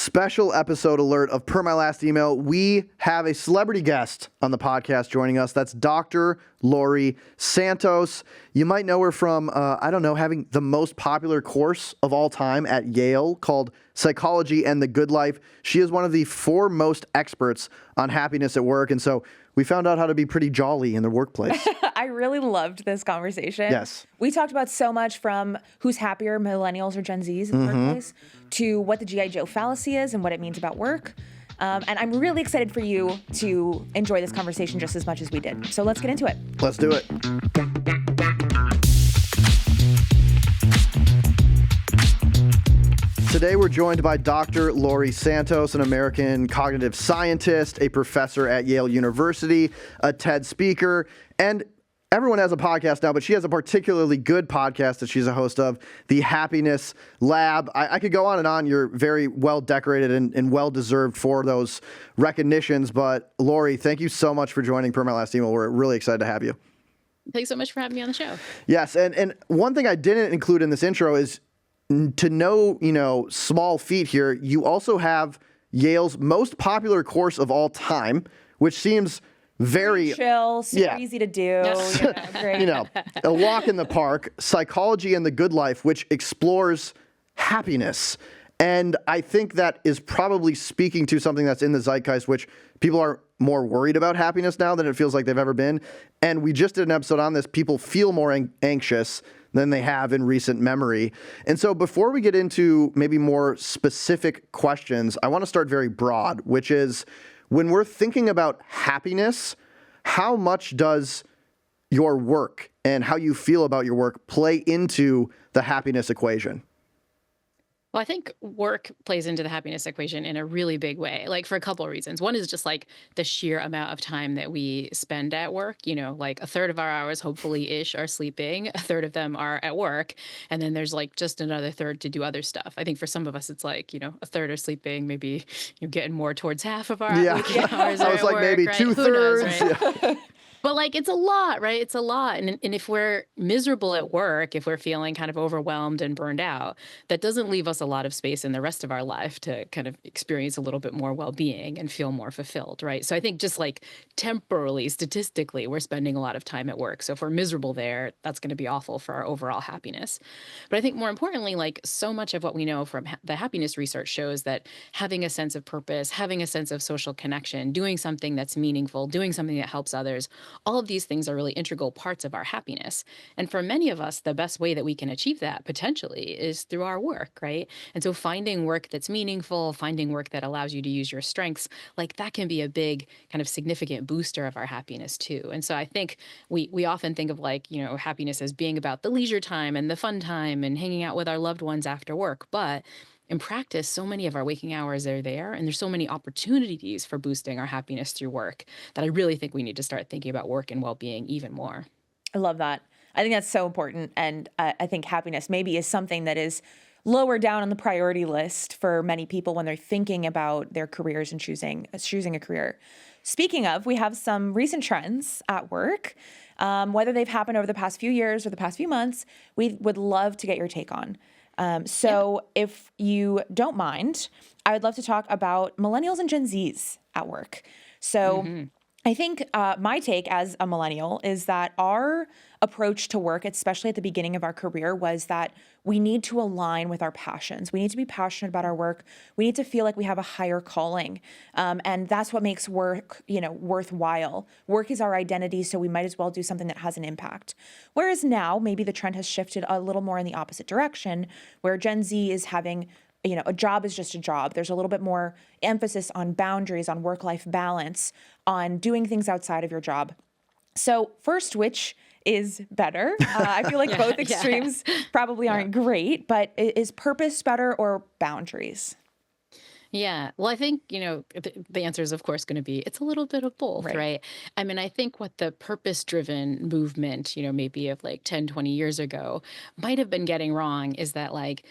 Special episode alert of Per My Last Email. We have a celebrity guest on the podcast joining us. That's Dr. Laurie Santos. You might know her from, having the most popular course of all time at Yale called Psychology and the Good Life. She is one of the foremost experts on happiness at work. And so we found out how to be pretty jolly in the workplace. I really loved this conversation. Yes. We talked about so much, from who's happier, millennials or Gen Zs in the workplace, to what the G.I. Joe fallacy is and what it means about work. And I'm really excited for you to enjoy this conversation just as much as we did. So let's get into it. Let's do it. Today, we're joined by Dr. Laurie Santos, an American cognitive scientist, a professor at Yale University, a TED speaker, and everyone has a podcast now, but she has a particularly good podcast that she's a host of, The Happiness Lab. I could go on and on. You're very well decorated and well deserved for those recognitions. But Laurie, thank you so much for joining Per My Last Email. We're really excited to have you. Thanks so much for having me on the show. Yes, and one thing I didn't include in this intro is to know, small feat here, you also have Yale's most popular course of all time, which seems very chill, super easy to do. Yes. Great. A walk in the park, Psychology and the Good Life, which explores happiness. And I think that is probably speaking to something that's in the zeitgeist, which people are more worried about happiness now than it feels like they've ever been. And we just did an episode on this. People feel more anxious than they have in recent memory. And so before we get into maybe more specific questions, I want to start very broad, which is, when we're thinking about happiness, how much does your work and how you feel about your work play into the happiness equation? Well, I think work plays into the happiness equation in a really big way, like for a couple of reasons. One is just like the sheer amount of time that we spend at work. Like a third of our hours, hopefully-ish, are sleeping. A third of them are at work. And then there's like just another third to do other stuff. I think for some of us, it's like, a third are sleeping. Maybe you're getting more towards half of our waking hours I are was at like work, maybe right? 2/3. Right? But like, it's a lot, right? It's a lot. And if we're miserable at work, if we're feeling kind of overwhelmed and burned out, that doesn't leave us a lot of space in the rest of our life to kind of experience a little bit more well-being and feel more fulfilled, right? So I think just like temporally, statistically, we're spending a lot of time at work. So if we're miserable there, that's going to be awful for our overall happiness. But I think more importantly, like so much of what we know from the happiness research shows that having a sense of purpose, having a sense of social connection, doing something that's meaningful, doing something that helps others, all of these things are really integral parts of our happiness. And for many of us, the best way that we can achieve that potentially is through our work, right? And so finding work that's meaningful, finding work that allows you to use your strengths, like that can be a big kind of significant booster of our happiness too. And so I think we often think of like, happiness as being about the leisure time and the fun time and hanging out with our loved ones after work. But in practice, so many of our waking hours are there, and there's so many opportunities for boosting our happiness through work that I really think we need to start thinking about work and well-being even more. I love that. I think that's so important. And I think happiness maybe is something that is lower down on the priority list for many people when they're thinking about their careers and choosing a career. Speaking of, we have some recent trends at work, whether they've happened over the past few years or the past few months, we would love to get your take on. If you don't mind, I would love to talk about millennials and Gen Zs at work. So I think my take as a millennial is that our approach to work, especially at the beginning of our career, was that we need to align with our passions. We need to be passionate about our work. We need to feel like we have a higher calling. And that's what makes work, worthwhile. Work is our identity, so we might as well do something that has an impact. Whereas now, maybe the trend has shifted a little more in the opposite direction, where Gen Z is having a job is just a job. There's a little bit more emphasis on boundaries, on work-life balance, on doing things outside of your job. So first, which is better? I feel like both extremes probably aren't great, but is purpose better or boundaries? Yeah. Well, I think, the answer is, of course, going to be it's a little bit of both, right? I mean, I think what the purpose-driven movement, maybe of like 10, 20 years ago might have been getting wrong is that like,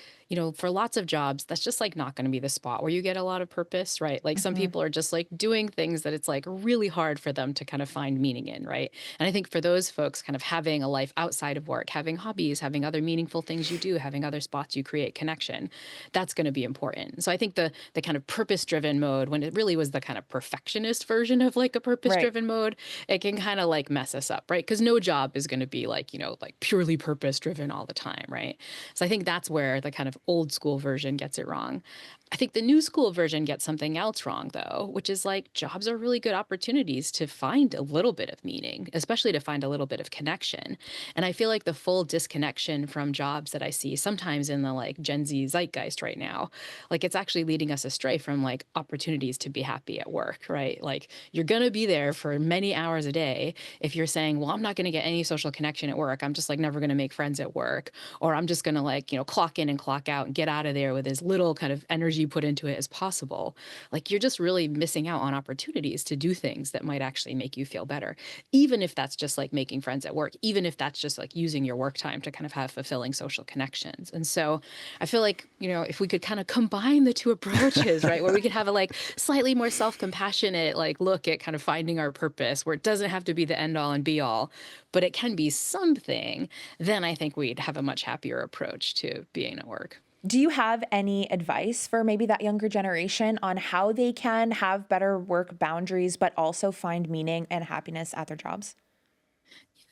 for lots of jobs, that's just like not going to be the spot where you get a lot of purpose, right? Like some people are just like doing things that it's like really hard for them to kind of find meaning in, right? And I think for those folks, kind of having a life outside of work, having hobbies, having other meaningful things you do, having other spots you create connection, that's going to be important. So I think the kind of purpose-driven mode, when it really was the kind of perfectionist version of like a Right. purpose-driven mode, it can kind of like mess us up, right? Because no job is going to be like, like purely purpose-driven all the time, right? So I think that's where the kind of old school version gets it wrong. I think the new school version gets something else wrong, though, which is like jobs are really good opportunities to find a little bit of meaning, especially to find a little bit of connection. And I feel like the full disconnection from jobs that I see sometimes in the like Gen Z zeitgeist right now, like it's actually leading us astray from like opportunities to be happy at work, right? Like you're going to be there for many hours a day. If you're saying, well, I'm not going to get any social connection at work, I'm just like never going to make friends at work, or I'm just going to like, clock in and clock out and get out of there with as little kind of energy put into it as possible. Like you're just really missing out on opportunities to do things that might actually make you feel better, even if that's just like making friends at work, even if that's just like using your work time to kind of have fulfilling social connections. And so I feel like, if we could kind of combine the two approaches, right, where we could have a like slightly more self-compassionate like look at kind of finding our purpose, where it doesn't have to be the end all and be all, but it can be something, then I think we'd have a much happier approach to being at work. Do you have any advice for maybe that younger generation on how they can have better work boundaries, but also find meaning and happiness at their jobs?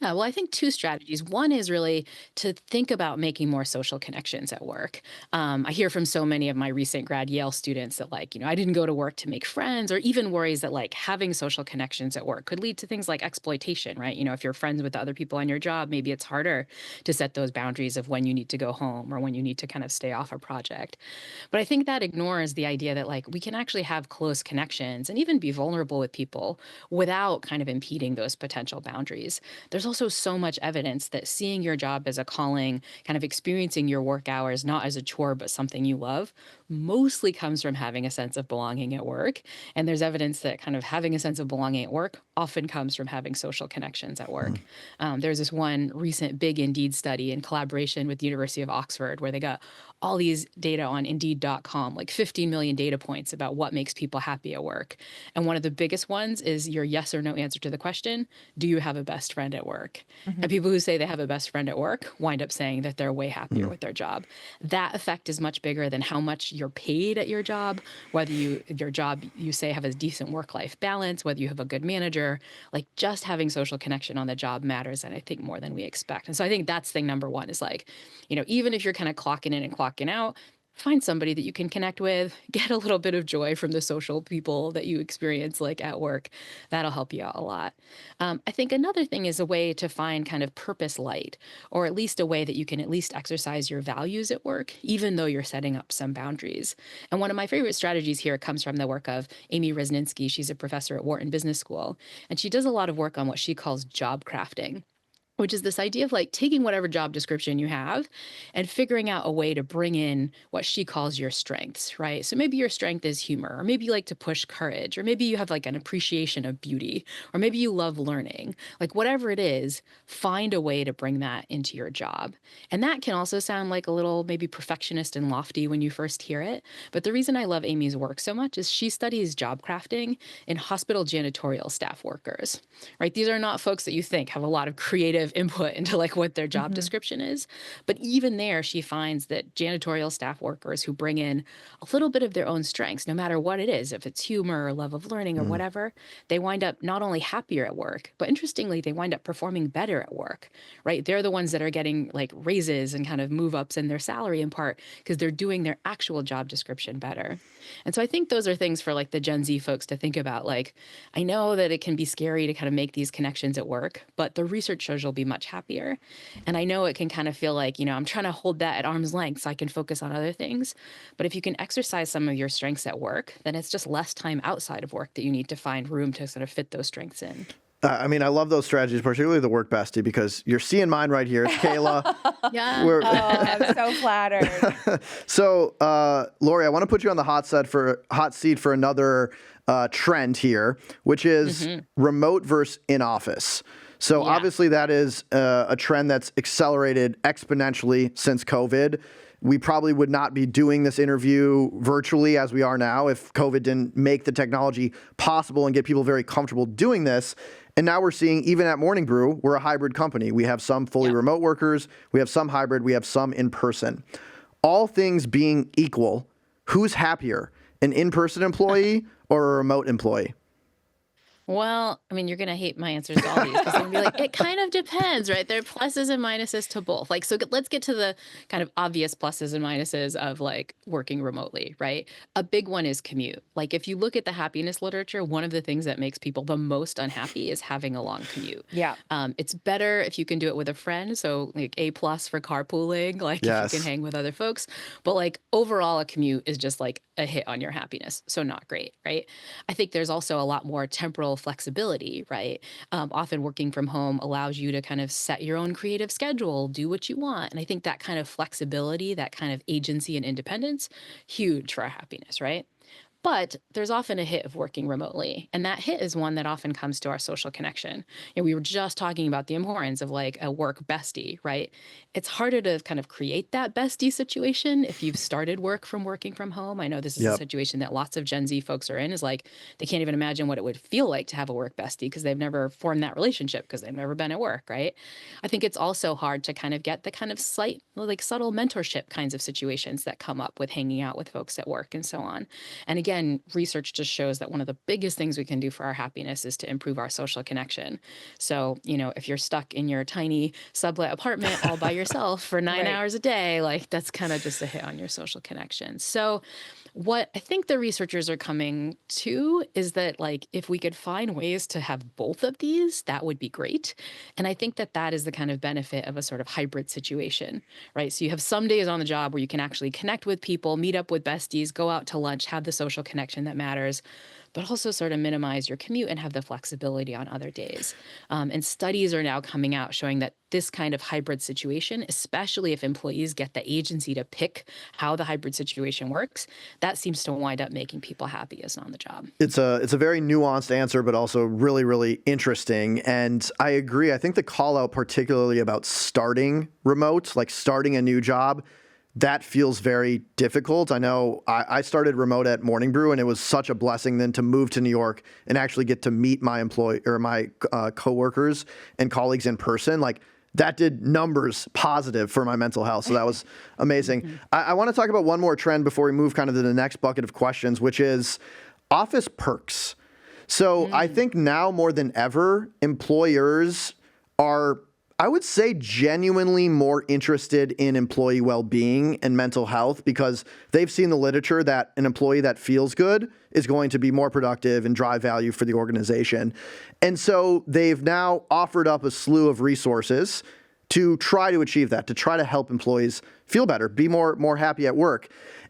Yeah, well, I think two strategies. One is really to think about making more social connections at work. I hear from so many of my recent grad Yale students that, like, I didn't go to work to make friends, or even worries that, like, having social connections at work could lead to things like exploitation, right? If you're friends with the other people on your job, maybe it's harder to set those boundaries of when you need to go home or when you need to kind of stay off a project. But I think that ignores the idea that, like, we can actually have close connections and even be vulnerable with people without kind of impeding those potential boundaries. There's also so much evidence that seeing your job as a calling, kind of experiencing your work hours not as a chore, but something you love, mostly comes from having a sense of belonging at work. And there's evidence that kind of having a sense of belonging at work often comes from having social connections at work. There's this one recent big Indeed study in collaboration with the University of Oxford where they got all these data on Indeed.com, like 15 million data points about what makes people happy at work. And one of the biggest ones is your yes or no answer to the question, do you have a best friend at work? And people who say they have a best friend at work wind up saying that they're way happier with their job. That effect is much bigger than how much you're paid at your job, whether your job you say have a decent work-life balance, whether you have a good manager. Like just having social connection on the job matters, and I think more than we expect. And so I think that's thing number one is like, even if you're kind of clocking in and clocking out, find somebody that you can connect with, get a little bit of joy from the social people that you experience like at work. That'll help you out a lot. I think another thing is a way to find kind of purpose light, or at least a way that you can at least exercise your values at work, even though you're setting up some boundaries. And one of my favorite strategies here comes from the work of Amy Resninsky. She's a professor at Wharton Business School, and she does a lot of work on what she calls job crafting, which is this idea of like taking whatever job description you have and figuring out a way to bring in what she calls your strengths, right? So maybe your strength is humor, or maybe you like to push courage, or maybe you have like an appreciation of beauty, or maybe you love learning. Like whatever it is, find a way to bring that into your job. And that can also sound like a little maybe perfectionist and lofty when you first hear it. But the reason I love Amy's work so much is she studies job crafting in hospital janitorial staff workers, right? These are not folks that you think have a lot of creative input into like what their job description is. But even there, she finds that janitorial staff workers who bring in a little bit of their own strengths, no matter what it is, if it's humor or love of learning or whatever, they wind up not only happier at work, but interestingly, they wind up performing better at work, right? They're the ones that are getting like raises and kind of move ups in their salary in part because they're doing their actual job description better. And so I think those are things for like the Gen Z folks to think about. Like, I know that it can be scary to kind of make these connections at work, but the research shows you'll be much happier. And I know it can kind of feel like, I'm trying to hold that at arm's length so I can focus on other things. But if you can exercise some of your strengths at work, then it's just less time outside of work that you need to find room to sort of fit those strengths in. I love those strategies, particularly the work bestie, because you're seeing mine right here. It's Kaila. Yeah. We're, I'm so flattered. So, Laurie, I want to put you on the hot seat for another trend here, which is remote versus in office. So obviously that is a trend that's accelerated exponentially since COVID. we probably would not be doing this interview virtually as we are now if COVID didn't make the technology possible and get people very comfortable doing this. And now we're seeing, even at Morning Brew, we're a hybrid company. We have some fully remote workers, we have some hybrid, we have some in person. All things being equal, who's happier, an in-person employee or a remote employee? Well, I mean, you're going to hate my answers to all these because I'm going to be like, it kind of depends, right? There are pluses and minuses to both. Like, so let's get to the kind of obvious pluses and minuses of like working remotely, right? A big one is commute. Like, if you look at the happiness literature, one of the things that makes people the most unhappy is having a long commute. Yeah. It's better if you can do it with a friend. So, like, A+ for carpooling, like if Yes. you can hang with other folks. But like overall, a commute is just like a hit on your happiness. So, not great, right? I think there's also a lot more temporal flexibility, right? Often working from home allows you to kind of set your own creative schedule, do what you want. And I think that kind of flexibility, that kind of agency and independence, huge for our happiness, right? But there's often a hit of working remotely. And that hit is one that often comes to our social connection. We were just talking about the importance of like a work bestie, right? It's harder to kind of create that bestie situation if you've started work from working from home. I know this is a Yep. situation that lots of Gen Z folks are in, is like they can't even imagine what it would feel like to have a work bestie because they've never formed that relationship because they've never been at work, right? I think it's also hard to kind of get the kind of slight, like subtle mentorship kinds of situations that come up with hanging out with folks at work and so on. And again, research just shows that one of the biggest things we can do for our happiness is to improve our social connection. So, if you're stuck in your tiny sublet apartment all by yourself for 9 Right. hours a day, like that's kind of just a hit on your social connection. So, what I think the researchers are coming to is that, like, if we could find ways to have both of these, that would be great. And I think that that is the kind of benefit of a sort of hybrid situation, right? So you have some days on the job where you can actually connect with people, meet up with besties, go out to lunch, have the social connection that matters, but also sort of minimize your commute and have the flexibility on other days. And studies are now coming out showing that this kind of hybrid situation, especially if employees get the agency to pick how the hybrid situation works, that seems to wind up making people happiest on the job. It's a very nuanced answer, but also really, really interesting. And I agree. I think the call out particularly about starting remote, like starting a new job, that feels very difficult. I know I started remote at Morning Brew, and it was such a blessing then to move to New York and actually get to meet my coworkers and colleagues in person. Like, that did numbers positive for my mental health. So that was amazing. I want to talk about one more trend before we move kind of to the next bucket of questions, which is office perks. So I think now more than ever, employers are, I would say, genuinely more interested in employee well-being and mental health because they've seen the literature that an employee that feels good is going to be more productive and drive value for the organization. And so they've now offered up a slew of resources to try to achieve that, to try to help employees feel better, be more happy at work.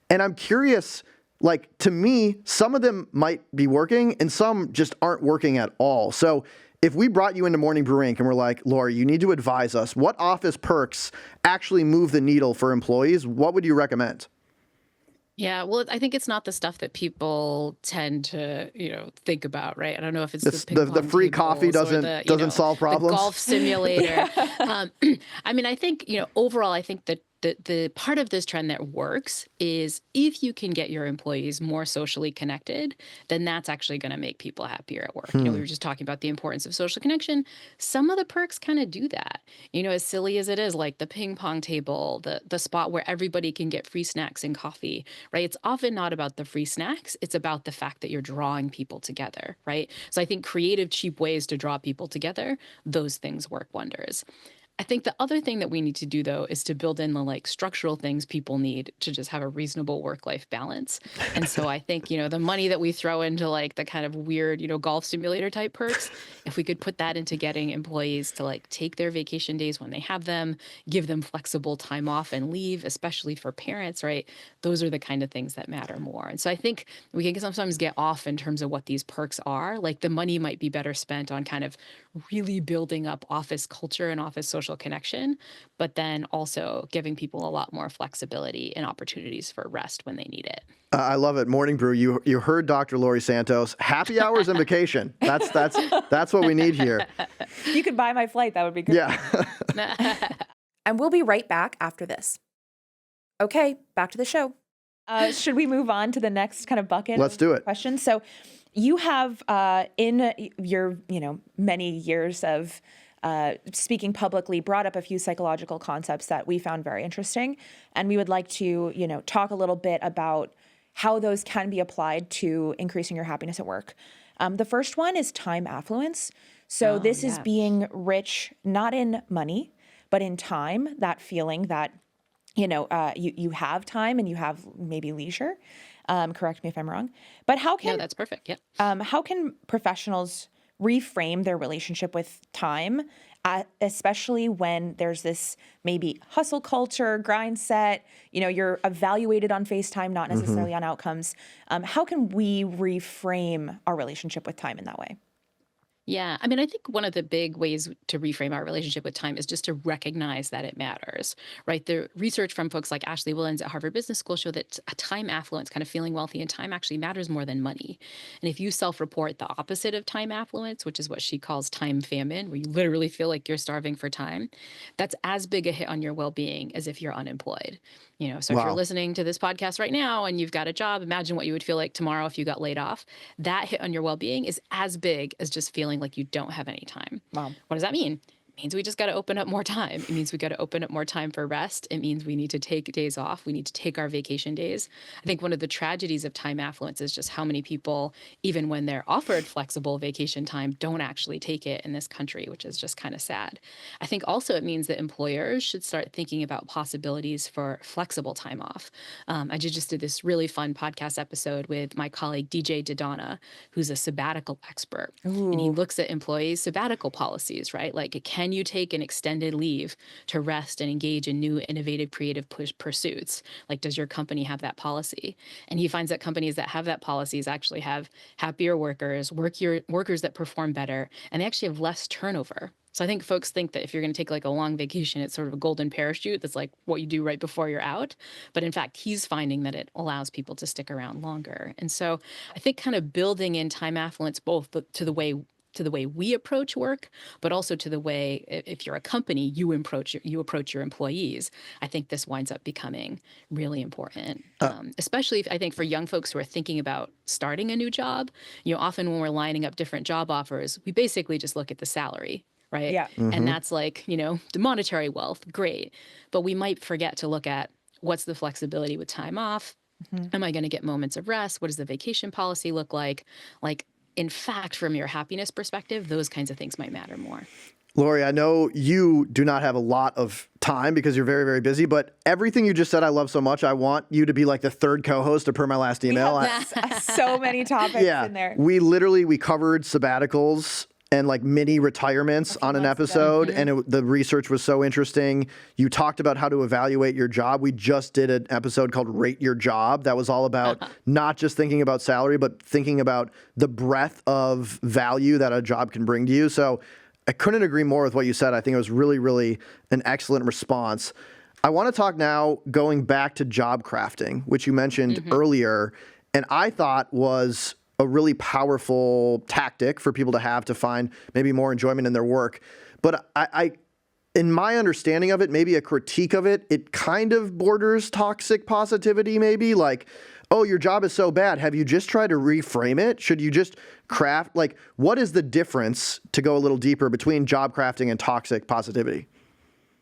And I'm curious, like, to me, some of them might be working and some just aren't working at all. So if we brought you into Morning Brew Inc. and we're like, Laurie, you need to advise us, what office perks actually move the needle for employees? What would you recommend? Yeah, well, I think it's not the stuff that people tend to, think about, right? I don't know if it's the ping The pong free coffee tables or doesn't solve problems. the golf simulator. I mean, I think, overall, I think that the part of this trend that works is if you can get your employees more socially connected, then that's actually going to make people happier at work. We were just talking about the importance of social connection. Some of the perks kind of do that. As silly as it is, like the ping pong table, the spot where everybody can get free snacks and coffee, right? It's often not about the free snacks. It's about the fact that you're drawing people together, right? So I think creative, cheap ways to draw people together, those things work wonders. I think the other thing that we need to do, though, is to build in the like structural things people need to just have a reasonable work-life balance. And so I think, the money that we throw into like the kind of weird, golf simulator type perks, if we could put that into getting employees to like take their vacation days when they have them, give them flexible time off and leave, especially for parents, right? Those are the kind of things that matter more. And so I think we can sometimes get off in terms of what these perks are. Like the money might be better spent on kind of really building up office culture and office social connection, but then also giving people a lot more flexibility and opportunities for rest when they need it. I love it. Morning Brew. You heard Dr. Laurie Santos. Happy hours and vacation. That's what we need here. You could buy my flight. That would be great. Yeah. And we'll be right back after this. Okay, back to the show. Should we move on to the next kind of bucket? Let's of do it. Questions. So, you have in your many years of speaking publicly brought up a few psychological concepts that we found very interesting, and we would like to talk a little bit about how those can be applied to increasing your happiness at work. The first one is time affluence. So this is being rich not in money, but in time. That feeling that you have time and you have maybe leisure. Correct me if I'm wrong. But No, that's perfect. Yeah. how can professionals reframe their relationship with time, especially when there's this maybe hustle culture, grind set, you're evaluated on FaceTime, not necessarily on outcomes. How can we reframe our relationship with time in that way? Yeah. I mean, I think one of the big ways to reframe our relationship with time is just to recognize that it matters, right? The research from folks like Ashley Willens at Harvard Business School show that a time affluence, kind of feeling wealthy in time, actually matters more than money. And if you self-report the opposite of time affluence, which is what she calls time famine, where you literally feel like you're starving for time, that's as big a hit on your well-being as if you're unemployed. So if you're Wow. listening to this podcast right now and you've got a job, imagine what you would feel like tomorrow if you got laid off. That hit on your well-being is as big as just feeling like you don't have any time. Wow. What does that mean? It means we just got to open up more time. It means we got to open up more time for rest. It means we need to take days off. We need to take our vacation days. I think one of the tragedies of time affluence is just how many people, even when they're offered flexible vacation time, don't actually take it in this country, which is just kind of sad. I think also it means that employers should start thinking about possibilities for flexible time off. I just did this really fun podcast episode with my colleague DJ Dodonna, who's a sabbatical expert, and he Ooh. looks at employees' sabbatical policies, right? Like, can you take an extended leave to rest and engage in new, innovative, creative pursuits? Like, does your company have that policy? And he finds that companies that have that policies actually have happier workers, workers that perform better, and they actually have less turnover. So I think folks think that if you're going to take like a long vacation, it's sort of a golden parachute. That's like what you do right before you're out. But in fact, he's finding that it allows people to stick around longer. And so I think kind of building in time affluence both to the way we approach work, but also to the way, if you're a company, you approach your employees. I think this winds up becoming really important, especially I think for young folks who are thinking about starting a new job. Often when we're lining up different job offers, we basically just look at the salary. Right. Yeah. And that's like, the monetary wealth. Great. But we might forget to look at what's the flexibility with time off. Am I going to get moments of rest? What does the vacation policy look like? Like, in fact, from your happiness perspective, those kinds of things might matter more. Laurie, I know you do not have a lot of time because you're very, very busy, but everything you just said I love so much. I want you to be like the third co-host to Per My Last Email. So many topics in there. We covered sabbaticals and like mini retirements on an episode, and the research was so interesting. You talked about how to evaluate your job. We just did an episode called Rate Your Job that was all about not just thinking about salary, but thinking about the breadth of value that a job can bring to you. So I couldn't agree more with what you said. I think it was really, really an excellent response. I want to talk now going back to job crafting, which you mentioned earlier, and I thought was a really powerful tactic for people to have to find maybe more enjoyment in their work. But I in my understanding of it, maybe a critique of it, it kind of borders toxic positivity, maybe like, oh, your job is so bad. Have you just tried to reframe it? Should you just craft, like, what is the difference, to go a little deeper, between job crafting and toxic positivity?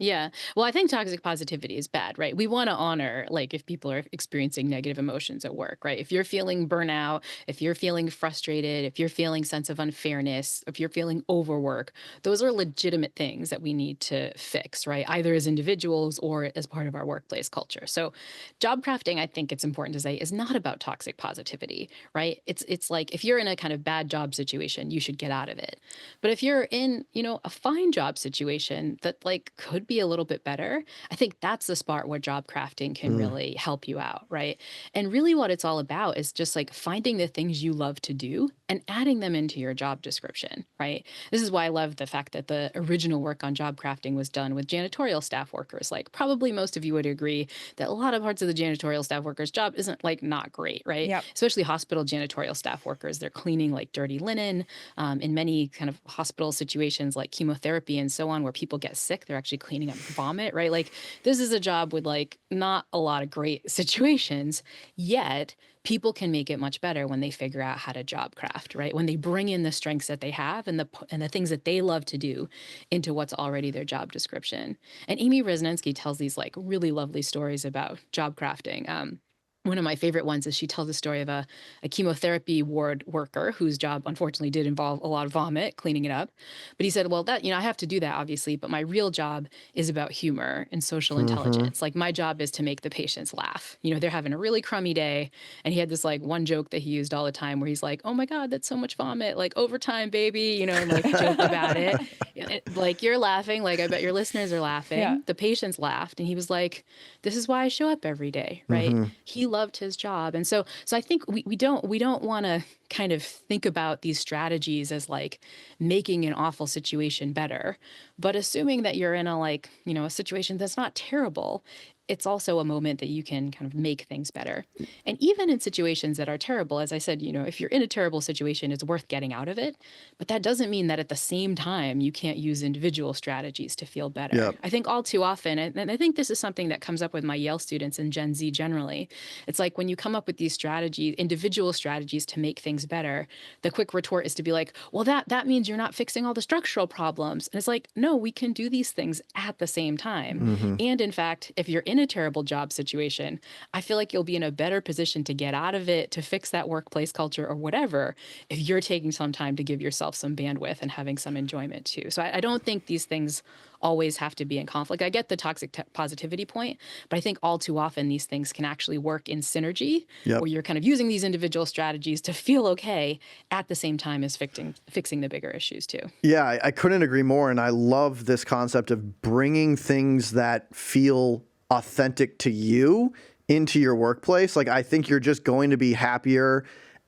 Yeah. Well, I think toxic positivity is bad, right? We want to honor, like, if people are experiencing negative emotions at work, right? If you're feeling burnout, if you're feeling frustrated, if you're feeling sense of unfairness, if you're feeling overwork, those are legitimate things that we need to fix, right? Either as individuals or as part of our workplace culture. So job crafting, I think it's important to say, is not about toxic positivity, right? It's like, if you're in a kind of bad job situation, you should get out of it. But if you're in, a fine job situation that like could be a little bit better, I think that's the spot where job crafting can really help you out, right? And really what it's all about is just like finding the things you love to do and adding them into your job description, right? This is why I love the fact that the original work on job crafting was done with janitorial staff workers. Like, probably most of you would agree that a lot of parts of the janitorial staff workers' job isn't like not great, right? Yep. Especially hospital janitorial staff workers. They're cleaning like dirty linen. In many kind of hospital situations like chemotherapy and so on, where people get sick, they're actually cleaning cleaning up vomit, right? Like this is a job with like not a lot of great situations, yet people can make it much better when they figure out how to job craft, right? When they bring in the strengths that they have and the things that they love to do into what's already their job description. And Amy Resnensky tells these like really lovely stories about job crafting. One of my favorite ones is she tells the story of a chemotherapy ward worker whose job unfortunately did involve a lot of vomit, cleaning it up. But he said, well, that, I have to do that obviously, but my real job is about humor and social intelligence. Like my job is to make the patients laugh. They're having a really crummy day. And he had this like one joke that he used all the time where he's like, oh my God, that's so much vomit, like overtime, baby, and like joked about it. Like you're laughing, like I bet your listeners are laughing. Yeah. The patients laughed. And he was like, this is why I show up every day, right? He loved his job. And so I think we don't want to kind of think about these strategies as like making an awful situation better, but assuming that you're in a situation that's not terrible, it's also a moment that you can kind of make things better. And even in situations that are terrible, as I said, if you're in a terrible situation, it's worth getting out of it. But that doesn't mean that at the same time, you can't use individual strategies to feel better. Yep. I think all too often, and I think this is something that comes up with my Yale students and Gen Z generally, it's like when you come up with these strategies, individual strategies to make things better, the quick retort is to be like, well, that means you're not fixing all the structural problems. And it's like, no, we can do these things at the same time. And in fact, if you're in a terrible job situation, I feel like you'll be in a better position to get out of it, to fix that workplace culture or whatever, if you're taking some time to give yourself some bandwidth and having some enjoyment too. So I don't think these things always have to be in conflict. I get the toxic positivity point, but I think all too often these things can actually work in synergy, where you're kind of using these individual strategies to feel okay at the same time as fixing the bigger issues too. Yeah, I couldn't agree more. And I love this concept of bringing things that feel authentic to you into your workplace. Like, I think you're just going to be happier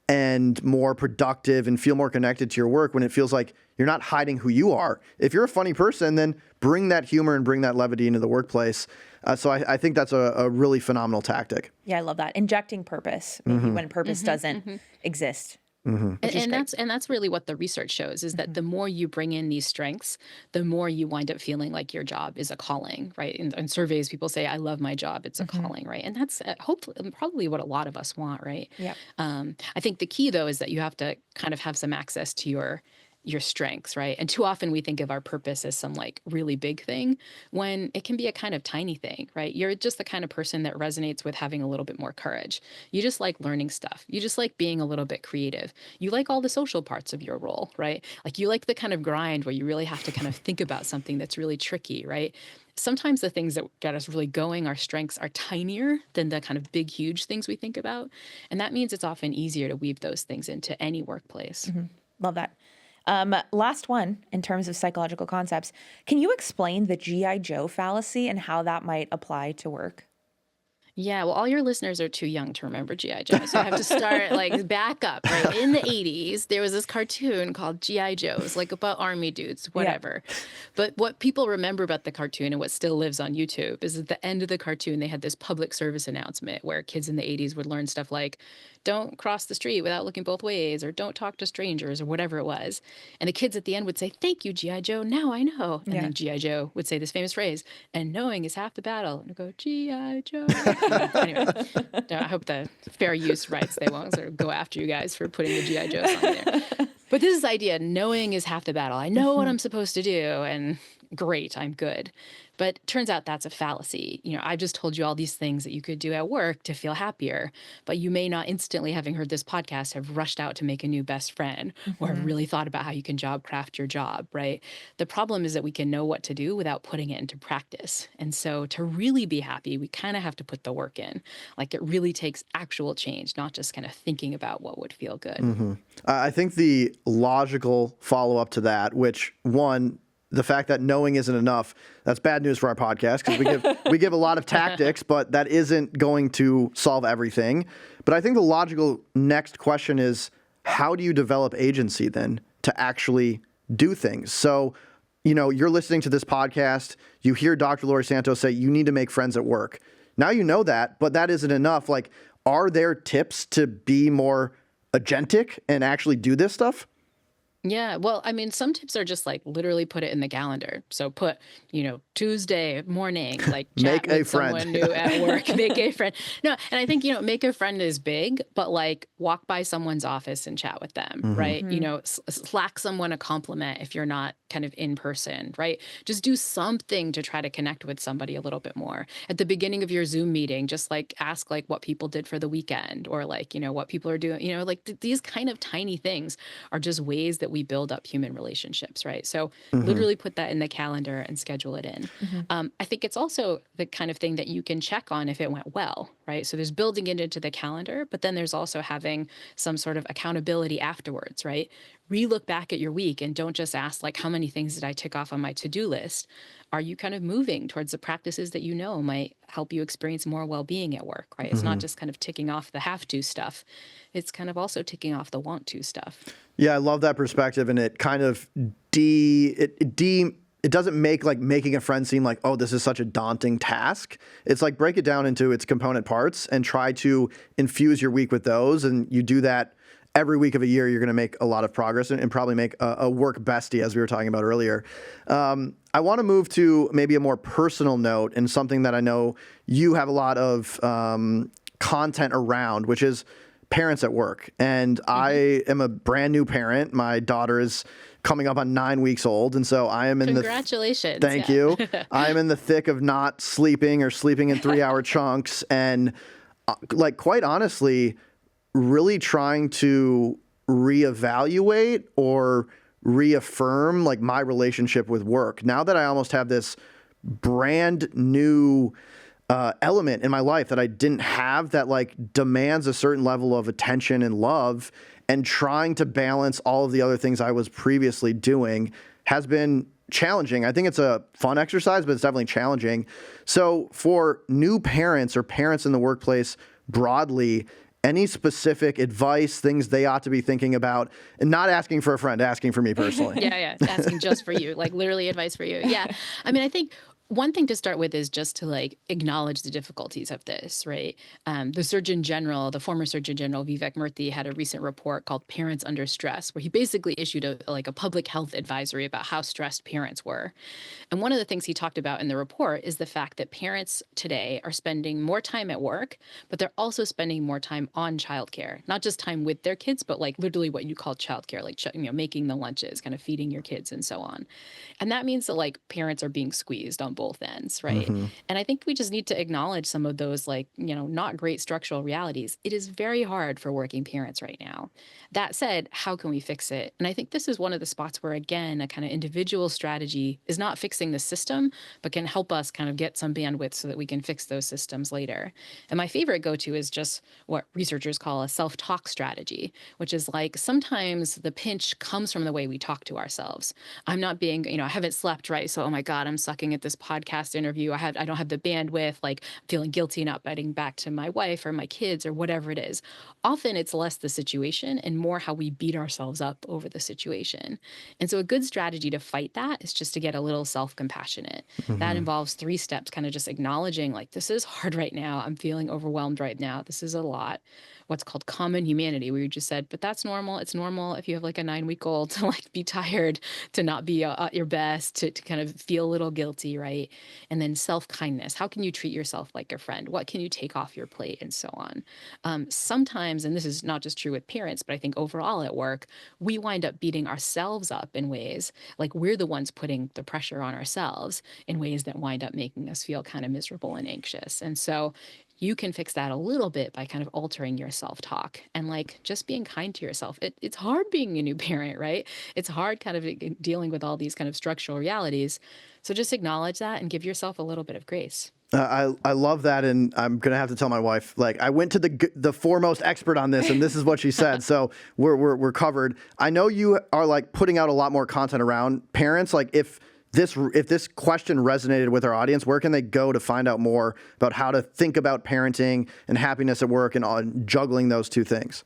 and more productive and feel more connected to your work when it feels like you're not hiding who you are. If you're a funny person, then bring that humor and bring that levity into the workplace. So I think that's a really phenomenal tactic. Yeah, I love that. Injecting purpose, maybe when purpose doesn't exist. And that's really what the research shows, is that the more you bring in these strengths, the more you wind up feeling like your job is a calling, right? In surveys, people say, I love my job, it's a calling, right? And that's hopefully probably what a lot of us want, right? Yeah. I think the key, though, is that you have to kind of have some access to your strengths, right? And too often we think of our purpose as some like really big thing when it can be a kind of tiny thing, right? You're just the kind of person that resonates with having a little bit more courage. You just like learning stuff. You just like being a little bit creative. You like all the social parts of your role, right? Like you like the kind of grind where you really have to kind of think about something that's really tricky, right? Sometimes the things that get us really going, our strengths, are tinier than the kind of big, huge things we think about. And that means it's often easier to weave those things into any workplace. Love that. Last one, in terms of psychological concepts, can you explain the G.I. Joe fallacy and how that might apply to work? Yeah, well, all your listeners are too young to remember G.I. Joe, so I have to start like back up, right? In the 80s, there was this cartoon called G.I. Joe. It was like about army dudes, whatever. Yeah. But what people remember about the cartoon and what still lives on YouTube is at the end of the cartoon, they had this public service announcement where kids in the 80s would learn stuff like, don't cross the street without looking both ways, or don't talk to strangers, or whatever it was. And the kids at the end would say, thank you, G.I. Joe, now I know. And then G.I. Joe would say this famous phrase, and knowing is half the battle. And I'd go, G.I. Joe. Anyway, I hope the fair use rights, they won't sort of go after you guys for putting the G.I. Joe song there. But this is the idea, knowing is half the battle. I know what I'm supposed to do, and great, I'm good. But turns out that's a fallacy. I just told you all these things that you could do at work to feel happier, but you may not instantly, having heard this podcast, have rushed out to make a new best friend or have really thought about how you can job craft your job, right? The problem is that we can know what to do without putting it into practice. And so to really be happy, we kind of have to put the work in. Like it really takes actual change, not just kind of thinking about what would feel good. I think the logical follow-up to that, which one, the fact that knowing isn't enough, that's bad news for our podcast, because we give a lot of tactics, but that isn't going to solve everything. But I think the logical next question is, how do you develop agency then to actually do things? So, you're listening to this podcast, you hear Dr. Laurie Santos say you need to make friends at work. Now you know that, but that isn't enough. Like, are there tips to be more agentic and actually do this stuff? Yeah. Well, I mean, some tips are just like literally put it in the calendar. So put, Tuesday morning, like chat Make a with friend. someone new at work, make a friend. No, and I think, make a friend is big, but like walk by someone's office and chat with them, Hmm. right? Slack someone a compliment if you're not kind of in person, right? Just do something to try to connect with somebody a little bit more. At the beginning of your Zoom meeting, just like ask like what people did for the weekend or like, what people are doing, like these kind of tiny things are just ways that we build up human relationships, right? So Hmm. literally put that in the calendar and schedule it in. Hmm. I think it's also the kind of thing that you can check on if it went well, right? So there's building it into the calendar, but then there's also having some sort of accountability afterwards, right? Relook back at your week and don't just ask like, how many things did I tick off on my to-do list? Are you kind of moving towards the practices that might help you experience more well-being at work, right? It's not Hmm. just kind of ticking off the have to stuff. It's kind of also ticking off the want to stuff. Yeah, I love that perspective, and it kind of it doesn't make like making a friend seem like, oh, this is such a daunting task. It's like break it down into its component parts and try to infuse your week with those, and you do that every week of a year. You're going to make a lot of progress and probably make a work bestie, as we were talking about earlier. I want to move to maybe a more personal note and something that I know you have a lot of content around, which is parents at work. And I am a brand new parent. My daughter is coming up on 9 weeks old. And so I am in Congratulations. thank Yeah. you. I am in the thick of not sleeping or sleeping in 3-hour chunks. And like, quite honestly, really trying to reevaluate or reaffirm like my relationship with work. Now that I almost have this brand new element in my life that I didn't have that like demands a certain level of attention and love, and trying to balance all of the other things I was previously doing has been challenging. I think it's a fun exercise, but it's definitely challenging. So for new parents or parents in the workplace broadly, any specific advice, things they ought to be thinking about, and not asking for a friend, asking for me personally? Yeah. Asking just for you, like literally advice for you. Yeah. I mean, I think one thing to start with is just to like acknowledge the difficulties of this, right? The Surgeon General, the former Surgeon General Vivek Murthy, had a recent report called "Parents Under Stress," where he basically issued a public health advisory about how stressed parents were. And one of the things he talked about in the report is the fact that parents today are spending more time at work, but they're also spending more time on childcare, not just time with their kids, but like literally what you call childcare, like making the lunches, kind of feeding your kids, and so on. And that means that like parents are being squeezed on both ends, right? Hmm. And I think we just need to acknowledge some of those like, not great structural realities. It is very hard for working parents right now. That said, how can we fix it? And I think this is one of the spots where, again, a kind of individual strategy is not fixing the system, but can help us kind of get some bandwidth so that we can fix those systems later. And my favorite go-to is just what researchers call a self-talk strategy, which is like sometimes the pinch comes from the way we talk to ourselves. I'm not being, I haven't slept right, so oh my God, I'm sucking at this podcast interview. I don't have the bandwidth, like feeling guilty not getting back to my wife or my kids or whatever it is. Often it's less the situation and more how we beat ourselves up over the situation. And so a good strategy to fight that is just to get a little self-compassionate. That Hmm. involves 3 steps, kind of just acknowledging like, this is hard right now. I'm feeling overwhelmed right now. This is a lot. What's called common humanity, where you just said, but that's normal. It's normal if you have like a 9-week-old to like be tired, to not be at your best, to kind of feel a little guilty, right? And then self-kindness. How can you treat yourself like a friend? What can you take off your plate, and so on? Sometimes, and this is not just true with parents, but I think overall at work, we wind up beating ourselves up in ways like we're the ones putting the pressure on ourselves in ways that wind up making us feel kind of miserable and anxious. And so you can fix that a little bit by kind of altering your self-talk and like just being kind to yourself. It's hard being a new parent, right? It's hard kind of dealing with all these kind of structural realities. So just acknowledge that and give yourself a little bit of grace. I love that, and I'm gonna have to tell my wife. Like, I went to the foremost expert on this, and this is what she said. So we're covered. I know you are like putting out a lot more content around parents. Like, if this question resonated with our audience, where can they go to find out more about how to think about parenting and happiness at work and juggling those two things?